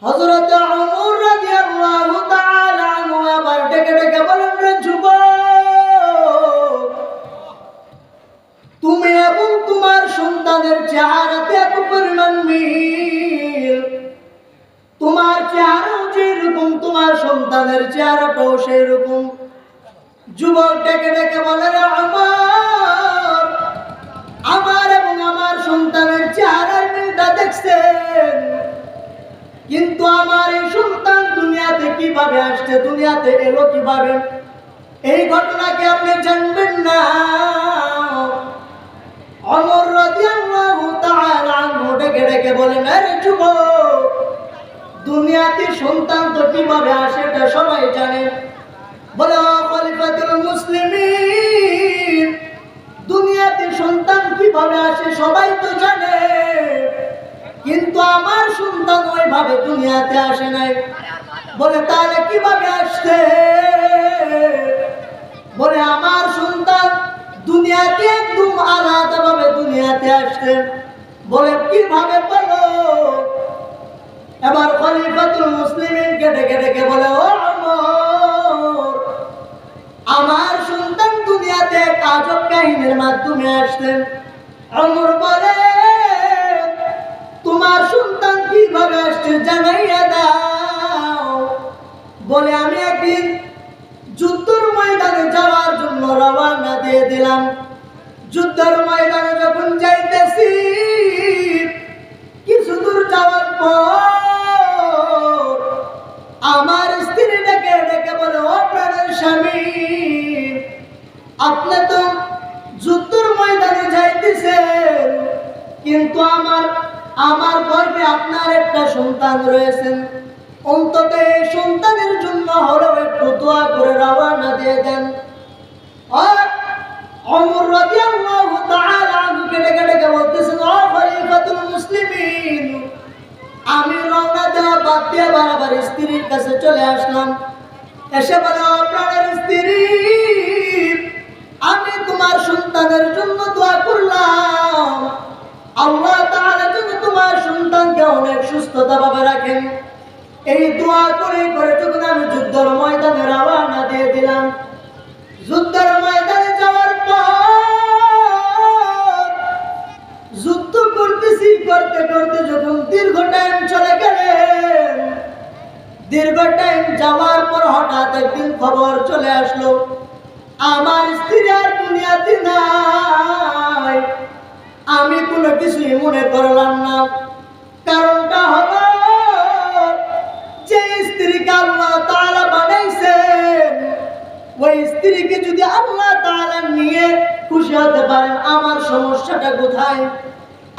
হযরত ওমর রাদিয়াল্লাহু তাআলা আনহু আবার ডেকে ডেকে বলেন, রে যুবক, তুমি এবং তোমার সন্তানের চেহারাতে এত পরিমাণ মিল, তোমার চেহারাও যেরকম তোমার সন্তানের চেহারাটাও সেই রকম। যুবক ডেকে ডেকে বলে, রে ওমর, আমার এবং আমার সন্তানের চেহারার মিলটা দেখছেন, কিন্তু আমার এই সন্তান দুনিয়াতে কিভাবে আসছে, দুনিয়াতে এলো কিভাবে, এই ঘটনাকে আপনি জানবেন না। ওমর রাদিয়াল্লাহু তাআলা আনহু ডেকে ডেকে বলেন, আরে যুবক, দুনিয়াতে সন্তান তো কিভাবে আসে এটা সবাই জানে। বলে, ও খলিফাতুল মুসলিমিন, দুনিয়াতে সন্তান কিভাবে আসে সবাই তো জানে, কিন্তু আমার সন্তান ওইভাবে দুনিয়াতে আসে নাই। বলে, তাহলে কিভাবে আসছে? বলে, আমার সন্তান দুনিয়াতে একদম আলাদাভাবে দুনিয়াতে আসছে। বলে, কিভাবে বলো? এবার খলিফাতুল মুসলিমিনকে ডেকে ডেকে বলে, ও ওমর, আমার সন্তান দুনিয়াতে এক আজব কাহিনীর মাধ্যমে আসছেন। ওমর বলে, তোমার সন্তান কিভাবে আসছে জানাইয়া দাও। বলে, আমি একদিন যুদ্ধের ময়দানে যাওয়ার জন্য রওনা দিয়ে দিলাম। যুদ্ধের ময়দানে যখন যাইতেছি, কিছু দূর যাওয়ার পর আমার স্ত্রী ডেকে ডেকে বলে, ও প্রাণের স্বামী, আপনি তো যুদ্ধের ময়দানে যাইতেছেন, কিন্তু আমার গর্ভে আপনার একটা সন্তান রয়েছেন, অন্তত এই সন্তানের জন্য হলেও একটু দোয়া করে রওনা দিয়ে দেন। আর ওমর রাদিয়াল্লাহু তাআলা আনহুকে ডেকে ডেকে বলতেছেন, ও খলিফাতুল মুসলিমিন, আমি রওনা দেওয়া বাদ দিয়ে বারবার স্ত্রীর কাছে চলে আসলাম। এসে বলে, ও প্রাণের স্ত্রী, আমি তোমার সন্তানের জন্য দোয়া করলাম, আল্লাহ তাআলা যেন তোমার সন্তানকে অনেক সুস্থতা ভাবে রাখেন। এই দোয়া করে করে যখন আমি যুদ্ধের ময়দানে রওনা দিয়ে দিলাম, যুদ্ধের ময়দানে যাওয়ার পর যুদ্ধ করতেছি, করতে করতে যখন দীর্ঘ টাইম চলে গেলেন, দীর্ঘ টাইম যাওয়ার পর হঠাৎ একদিন খবর চলে আসলো, আমার স্ত্রী আর দুনিয়াতে নাই। আমি কোনো কিছুই মনে করলাম না। কারণটা হলো, যে স্ত্রীকে আল্লাহ তাআলা বানাইছেন, ওই স্ত্রীকে যদি আল্লাহ তাআলা নিয়ে খুশি হতে পারেন, আমার সমস্যাটা কোথায়?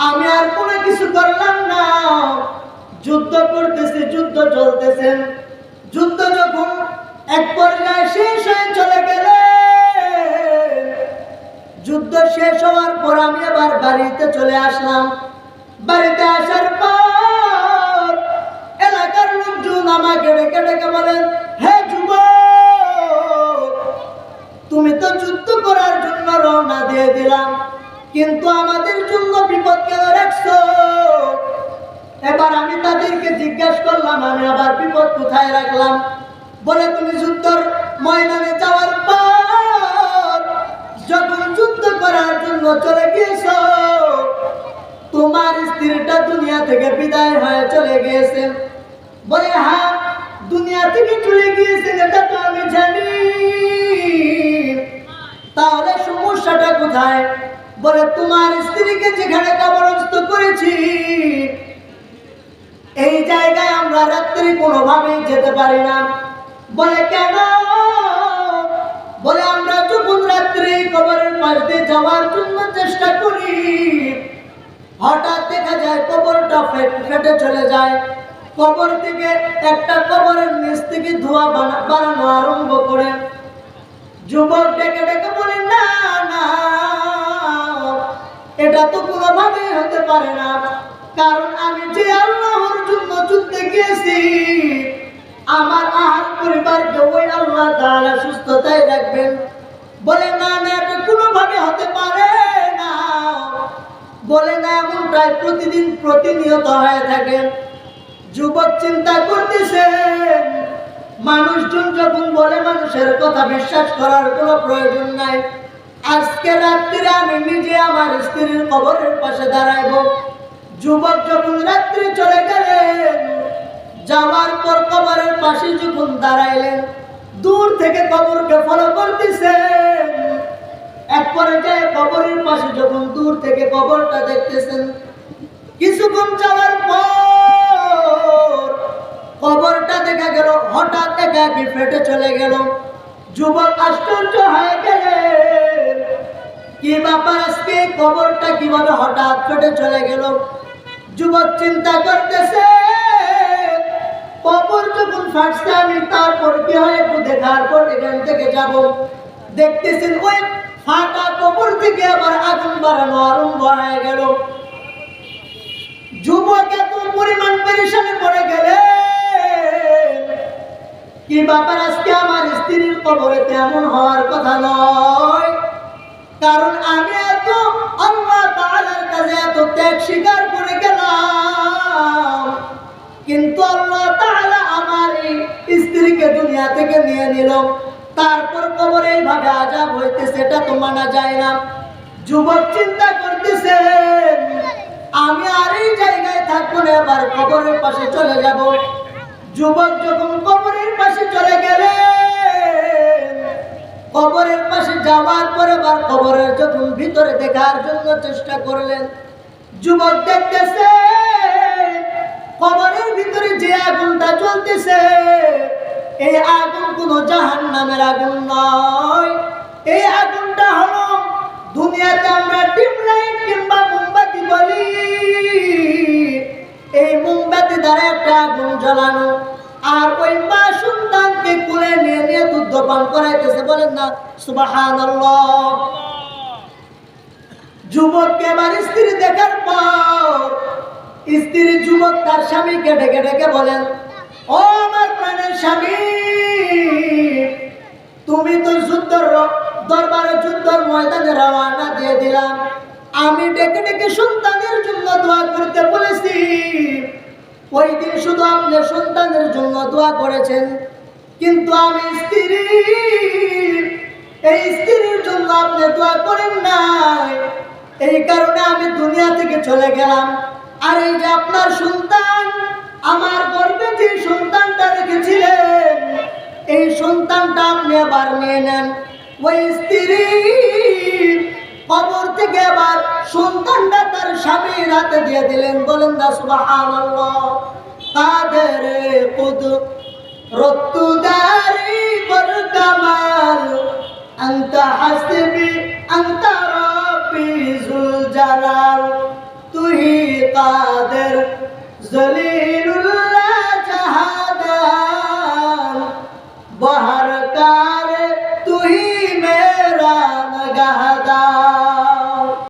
আমি আর কোনো কিছু করলাম না। যুদ্ধ করতেছে, যুদ্ধ চলতেছে। যুদ্ধ যখন এক পর্যায়ে শেষ হয়ে চলে গেলে, যুদ্ধ শেষ হওয়ার পর আমি আবার বাড়িতে চলে আসলাম। বাড়িতে আসার পর এলাকার লোকজন আমাকে ডেকে ডেকে বলেন, হে যুবক, তুমি তো যুদ্ধ করার জন্য রওনা দিয়ে দিলাম, কিন্তু আমাদের জন্য বিপদ কেন রাখছো? এবার আমি তাদেরকে জিজ্ঞাসা করলাম, আমি আবার বিপদ কোথায় রাখলাম? বলে, তুমি যুদ্ধের ময়দানে যাওয়ার পর যখন যুদ্ধ করার জন্য চলে গিয়েছো, তোমার স্ত্রীটা দুনিয়া থেকে বিদায় হয়ে চলে গিয়েছে। বলে, হ্যাঁ, দুনিয়া থেকে চলে গিয়েছে, এটা তো আমি জানি। তাহলে সমস্যাটা কোথায়? বলে, তোমার স্ত্রীকে যেখানে কবরস্থ করেছি, এই জায়গায় আমরা রাত্রি কোনোভাবেই যেতে পারি না। বলে, কেন? বলে, আমরা যখন রাত্রি কবরের পাশ দিয়ে যাওয়ার জন্য চেষ্টা করি, হঠাৎ দেখা যায় কবরটা ফেটে চলে যায়। কবর থেকে একটা কবরের নিচ থেকে ধোঁয়া বানানো আরম্ভ করে। যুবক ডেকে ডেকে বলে, না না, এটা তো কোনোভাবেই হতে পারে না, কারণ আমি যে আল্লাহর জন্য যুদ্ধে গিয়েছি, আমার আহার পরিবারকে ওই আল্লাহ তাআলা সুস্থতায় রাখবেন। বলে, না না, এটা কোনোভাবে হতে পারে না। বলে, না, এমন প্রায় প্রতিদিন প্রতিনিয়ত হয়ে থাকে। যুবক চিন্তা করতেছেন, মানুষজন যখন বলে মানুষের কথা বিশ্বাস করার কোনো প্রয়োজন নাই। আজকে রাত্রে আমি নিজে আমার স্ত্রীর কবরের পাশে দাঁড়াইব। যুবক যখন রাত্রে চলে গেলেন, যাওয়ার পর কবরের পাশে যখন দাঁড়াইলেন, দূর থেকে কবরকে ফলো করতেছেন। এক পর্যায়ে কবরের পাশে যখন দূর থেকে কবরটা দেখতেছেন, কিছুক্ষণ যাওয়ার পর কবরটা দেখা গেল হঠাৎ একাকি ফেটে চলে গেল। যুবক আশ্চর্য হয়ে গেলেন, কি ব্যাপার, আজকে কবরটা কিভাবে হঠাৎ ফেটে চলে গেল? যুবক চিন্তা করতেছে, কবর যখন ফাটছে আমি তারপর কি হয় একটু দেখার পর এখান থেকে যাব। দেখতেছেন ওই ফাটা কবর থেকে আবার আগুন বাড়ানো আরম্ভ হয়ে গেল। যুবক এত পরিমাণ পেরেশানি পড়ে গেলে, কি ব্যাপার, আজকে আমার স্ত্রীর কবরে তেমন হওয়ার কথা নয়, কারণ আমি এত আল্লাহ তাআলার কাছে এত ত্যাগ স্বীকার করে গেলাম, কিন্তু আল্লাহ তাআলা আমার এই স্ত্রীকে দুনিয়া থেকে নিয়ে নিল, তারপর কবরে এইভাবে আযাব হইতেছে, এটা তো মানা যায় না। যুবক চিন্তা করতেছেন, আমি আর এই জায়গায় থাকবো না, এবার কবরের পাশে চলে যাব। যুবক যখন কবরের পাশে চলে গেলেন, কবরের পাশে যাওয়ার পরে আবার কবরের যখন ভিতরে দেখার জন্য চেষ্টা করলেন, যুবক দেখতেছে কবরের ভিতরে যে আগুনটা জ্বলতেছে, এই আগুন কোনো জাহান্নামের আগুন নয়। এই আগুনটা হলো দুনিয়াতে আমরা ডিম লাইট কিংবা মোমবাতি বলি, এই মোমবাতি দ্বারা একটা আগুন জ্বালানো, আর ওই মা সন্তানকে কোলে নিয়ে নিয়ে দুধ পান করাইতেছে। বলেন না সুবহানাল্লাহ। যুবককে আবার স্ত্রী দেখার পর স্ত্রী যুবক তার স্বামীকে ডেকে ডেকে বলেন, ও আমার প্রাণের স্বামী, তুমি তো যুদ্ধের দরবারে যুদ্ধের ময়দানে রওনা দিয়ে দিলাম, আমি ডেকে ডেকে সন্তানের জন্য দোয়া করতে বলেছি। ওই দিন শুধু আপনি সন্তানের জন্য দোয়া করেছেন, কিন্তু আমি স্ত্রী, এই স্ত্রীর জন্য আপনি দোয়া করেন নাই, এই কারণে আমি দুনিয়া থেকে চলে গেলাম। আর এই যে আপনার সন্তান, আমার গর্ভে যে সন্তানটা রেখেছিলেন, এই সন্তানটা আপনি আবার নিয়ে নেন। ওই স্ত্রী কবর থেকে আবার সন্তানটা তার স্বামীর হাতে দিয়ে দিলেন। বলেন না সুবহানাল্লাহ। কাদের কুদরতুদারি বরকামাল, আনতা হাসবি আনতা রাব্বি যুল জালাল, তুহি কাদের জলিলুল্লাহ জাহাদান,